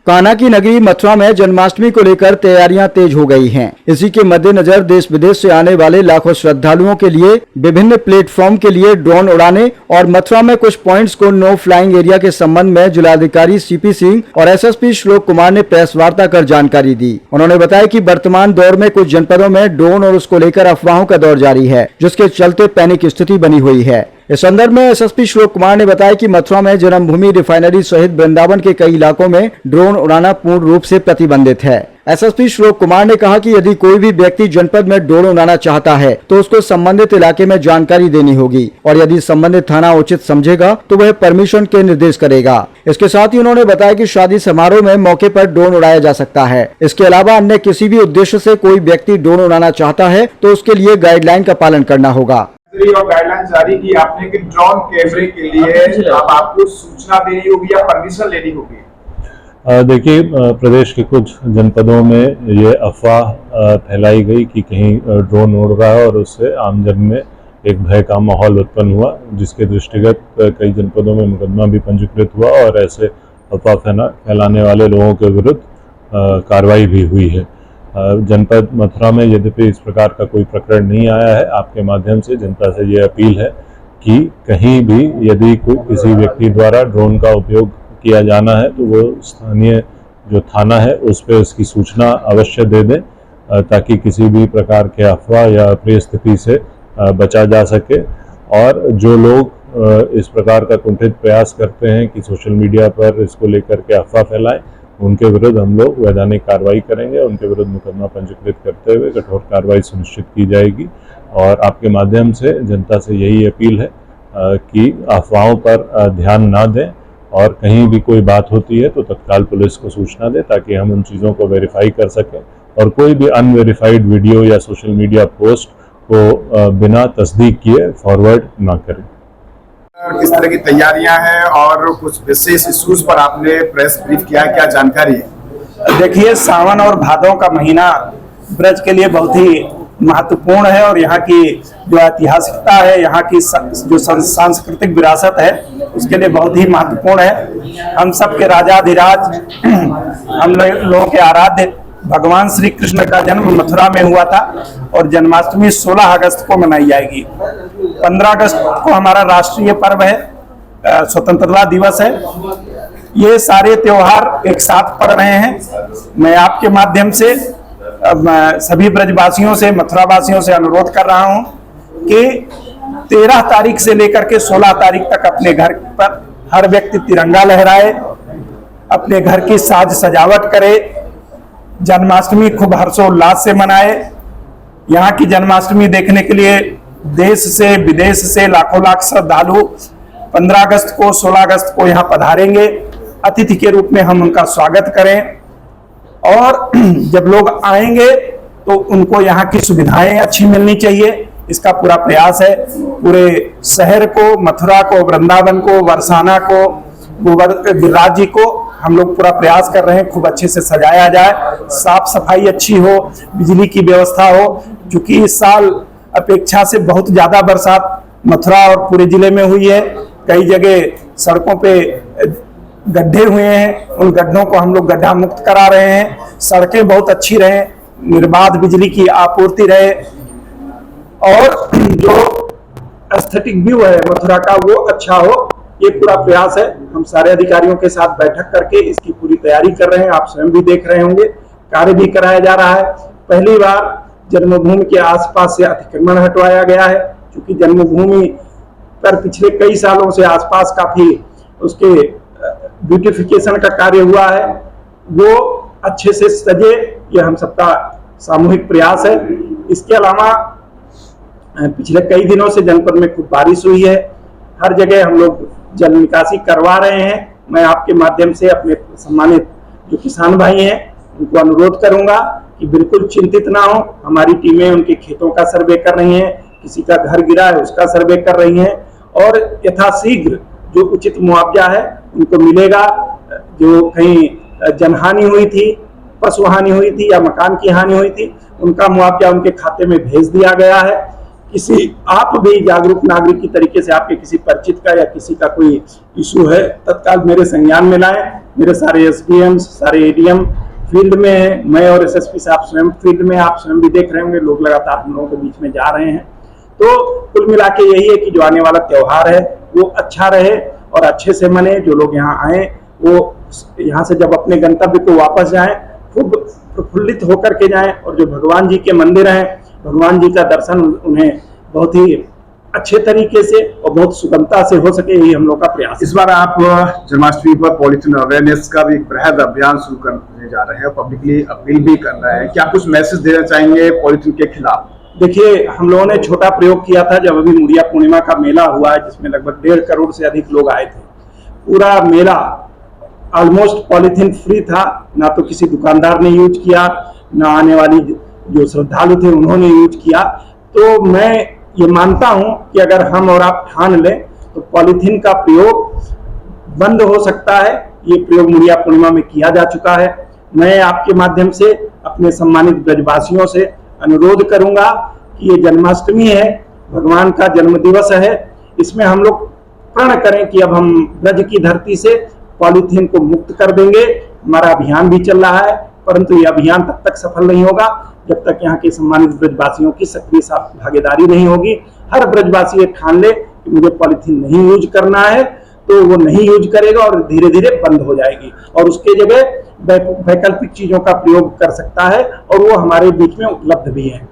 कान्हा की नगरी मथुरा में जन्माष्टमी को लेकर तैयारियां तेज हो गई हैं। इसी के मद्देनजर देश विदेश से आने वाले लाखों श्रद्धालुओं के लिए विभिन्न प्लेटफॉर्म के लिए ड्रोन उड़ाने और मथुरा में कुछ पॉइंट्स को नो फ्लाइंग एरिया के संबंध में जिलाधिकारी सीपी सिंह और एसएसपी श्लोक कुमार ने प्रेस वार्ता कर जानकारी दी। उन्होंने बताया कि वर्तमान दौर में कुछ जनपदों में ड्रोन और उसको लेकर अफवाहों का दौर जारी है, जिसके चलते पैनिक स्थिति बनी हुई है। इस संदर्भ में एसएसपी श्लोक कुमार ने बताया कि मथुरा में जन्मभूमि रिफाइनरी सहित वृंदावन के कई इलाकों में ड्रोन उड़ाना पूर्ण रूप से प्रतिबंधित है। एसएसपी श्लोक कुमार ने कहा कि यदि कोई भी व्यक्ति जनपद में ड्रोन उड़ाना चाहता है तो उसको संबंधित इलाके में जानकारी देनी होगी और यदि संबंधित थाना उचित समझेगा तो वह परमिशन के निर्देश करेगा। इसके साथ ही उन्होंने बताया कि शादी समारोह में मौके पर ड्रोन उड़ाया जा सकता है। इसके अलावा अन्य किसी भी उद्देश्य से कोई व्यक्ति ड्रोन उड़ाना चाहता है तो उसके लिए गाइडलाइन का पालन करना होगा। और गाइडलाइन जारी की आपने कि ड्रोन कैमरे के लिए अब आपको सूचना देनी होगी या परमिशन लेनी होगी? देखिए, प्रदेश के कुछ जनपदों में ये अफवाह फैलाई गई कि कहीं ड्रोन उड़ रहा है और उससे आमजन में एक भय का माहौल उत्पन्न हुआ, जिसके दृष्टिगत कई जनपदों में मुकदमा भी पंजीकृत हुआ और ऐसे अफवाह फैलाने वाले लोगों के विरुद्ध कार्रवाई भी हुई है। जनपद मथुरा में यद्यपि इस प्रकार का कोई प्रकरण नहीं आया है, आपके माध्यम से जनता से ये अपील है कि कहीं भी यदि किसी व्यक्ति द्वारा ड्रोन का उपयोग किया जाना है तो वो स्थानीय जो थाना है उस पर उसकी सूचना अवश्य दे दें, ताकि किसी भी प्रकार के अफवाह या अप्रिय स्थिति से बचा जा सके। और जो लोग इस प्रकार का कुंठित प्रयास करते हैं कि सोशल मीडिया पर इसको लेकर के अफवाह फैलाएं, उनके विरुद्ध हम लोग वैधानिक कार्रवाई करेंगे। उनके विरुद्ध मुकदमा पंजीकृत करते हुए कठोर कार्रवाई सुनिश्चित की जाएगी। और आपके माध्यम से जनता से यही अपील है कि अफवाहों पर ध्यान ना दें और कहीं भी कोई बात होती है तो तत्काल पुलिस को सूचना दें, ताकि हम उन चीज़ों को वेरीफाई कर सकें और कोई भी अनवेरीफाइड वीडियो या सोशल मीडिया पोस्ट को बिना तस्दीक किए फॉरवर्ड ना करें। किस तरह की तैयारियां हैं और कुछ विशेष इश्यूज पर आपने प्रेस ब्रीफ किया, क्या जानकारी है? देखिए, सावन और भादों का महीना ब्रज के लिए बहुत ही महत्वपूर्ण है और यहाँ की जो ऐतिहासिकता है, यहाँ की जो सांस्कृतिक विरासत है, उसके लिए बहुत ही महत्वपूर्ण है। हम सब के राजाधिराज हम लोगों के आराध्य भगवान श्री कृष्ण का जन्म मथुरा में हुआ था और जन्माष्टमी 16 अगस्त को मनाई जाएगी। 15 अगस्त को हमारा राष्ट्रीय पर्व है, स्वतंत्रता दिवस है। ये सारे त्योहार एक साथ पड़ रहे हैं। मैं आपके माध्यम से सभी ब्रजवासियों से, मथुरा वासियों से अनुरोध कर रहा हूं कि 13 तारीख से लेकर के 16 तारीख तक अपने घर पर हर व्यक्ति तिरंगा लहराए, अपने घर की साज सजावट करे, जन्माष्टमी खूब हर्षोल्लास से मनाए। यहाँ की जन्माष्टमी देखने के लिए देश से विदेश से लाखों लाख श्रद्धालु 15 अगस्त को 16 अगस्त को यहाँ पधारेंगे। अतिथि के रूप में हम उनका स्वागत करें और जब लोग आएंगे तो उनको यहाँ की सुविधाएं अच्छी मिलनी चाहिए, इसका पूरा प्रयास है। पूरे शहर को, मथुरा को, वृंदावन को, बरसाना को, गिरिराज जी को हम लोग पूरा प्रयास कर रहे हैं खूब अच्छे से सजाया जाए, साफ सफाई अच्छी हो, बिजली की व्यवस्था हो। क्योंकि इस साल अपेक्षा से बहुत ज्यादा बरसात मथुरा और पूरे जिले में हुई है। कई जगह सड़कों पे गड्ढे हुए हैं, उन गड्ढों को हम लोग गड्ढा मुक्त करा रहे हैं। सड़कें बहुत अच्छी रहे, निर्बाध बिजली की आपूर्ति रहे और जो एस्थेटिक व्यू है मथुरा का वो अच्छा हो, ये पूरा प्रयास है। हम सारे अधिकारियों के साथ बैठक करके इसकी पूरी तैयारी कर रहे हैं। आप स्वयं भी देख रहे होंगे, कार्य भी कराया जा रहा है। पहली बार जन्मभूमि के आसपास से अतिक्रमण हटवाया गया है, क्योंकि जन्मभूमि पर पिछले कई सालों से आसपास काफी उसके ब्यूटिफिकेशन का कार्य हुआ है, वो अच्छे से सजे, ये हम सबका सामूहिक प्रयास है। इसके अलावा पिछले कई दिनों से जनपद में खूब बारिश हुई है, हर जगह हम लोग जल निकासी करवा रहे हैं। मैं आपके माध्यम से अपने सम्मानित जो किसान भाई हैं उनको अनुरोध करूंगा कि बिल्कुल चिंतित ना हो। हमारी टीमें उनके खेतों का सर्वे कर रही हैं, किसी का घर गिरा है उसका सर्वे कर रही हैं और यथाशीघ्र जो उचित मुआवजा है उनको मिलेगा। जो कहीं जनहानि हुई थी, पशु हानि हुई थी या मकान की हानि हुई थी, उनका मुआवजा उनके खाते में भेज दिया गया है। किसी आप भी जागरूक नागरिक की तरीके से आपके किसी परिचित का या किसी का कोई इशू है, तत्काल मेरे संज्ञान में लाएं। मेरे सारे एसडीएम, सारे एडीएम फील्ड में है, मैं और एसएसपी साहब स्वयं फील्ड में, आप स्वयं भी देख रहे होंगे, लोग लगातार हम लोगों के बीच में जा रहे हैं। तो कुल मिला के यही है कि जो आने वाला त्योहार है वो अच्छा रहे और अच्छे से मने। जो लोग यहाँ आए वो यहाँ से जब अपने गंतव्य को वापस जाएं खूब प्रफुल्लित होकर के जाएं, और जो भगवान जी के मंदिर हैं, भगवान जी का दर्शन उन्हें बहुत ही अच्छे तरीके से और बहुत सुगमता से हो सके, यही हम लोग का प्रयास। इस बार आप जन्माष्टमी पर पॉलिथीन अवेयरनेस का भी एक बृहद अभियान शुरू करने जा रहे हैं, पब्लिकली अपील भी कर रहे हैं, क्या कुछ मैसेज देना चाहेंगे पॉलिथीन के खिलाफ? देखिए, हम लोगों ने छोटा प्रयोग किया था जब अभी मुड़िया पूर्णिमा का मेला हुआ है, जिसमें लगभग 1.5 करोड़ से अधिक लोग आए थे। पूरा मेला ऑलमोस्ट पॉलिथीन फ्री था, ना तो किसी दुकानदार ने यूज किया, ना आने वाली जो श्रद्धालु थे उन्होंने यूज किया। तो मैं ये मानता हूं कि अगर हम और आप ठान लें तो पॉलिथीन का प्रयोग बंद हो सकता है। ये प्रयोग मुड़िया पूर्णिमा में किया जा चुका है। मैं आपके माध्यम से अपने सम्मानित ब्रजवासियों से अनुरोध करूंगा कि ये जन्माष्टमी है, भगवान का जन्म दिवस है, इसमें हम लोग प्रण करें कि अब हम ब्रज की धरती से पॉलीथीन को मुक्त कर देंगे। हमारा अभियान भी चल रहा है, परंतु यह अभियान तब तक सफल नहीं होगा जब तक यहाँ के सम्मानित ब्रजवासियों की सक्रिय भागीदारी नहीं होगी। हर ब्रजवासी ये ठान ले कि मुझे पॉलीथीन नहीं यूज करना है, तो वो नहीं यूज करेगा और धीरे धीरे बंद हो जाएगी, और उसके जगह वैकल्पिक चीजों का प्रयोग कर सकता है, और वो हमारे बीच में उपलब्ध भी है।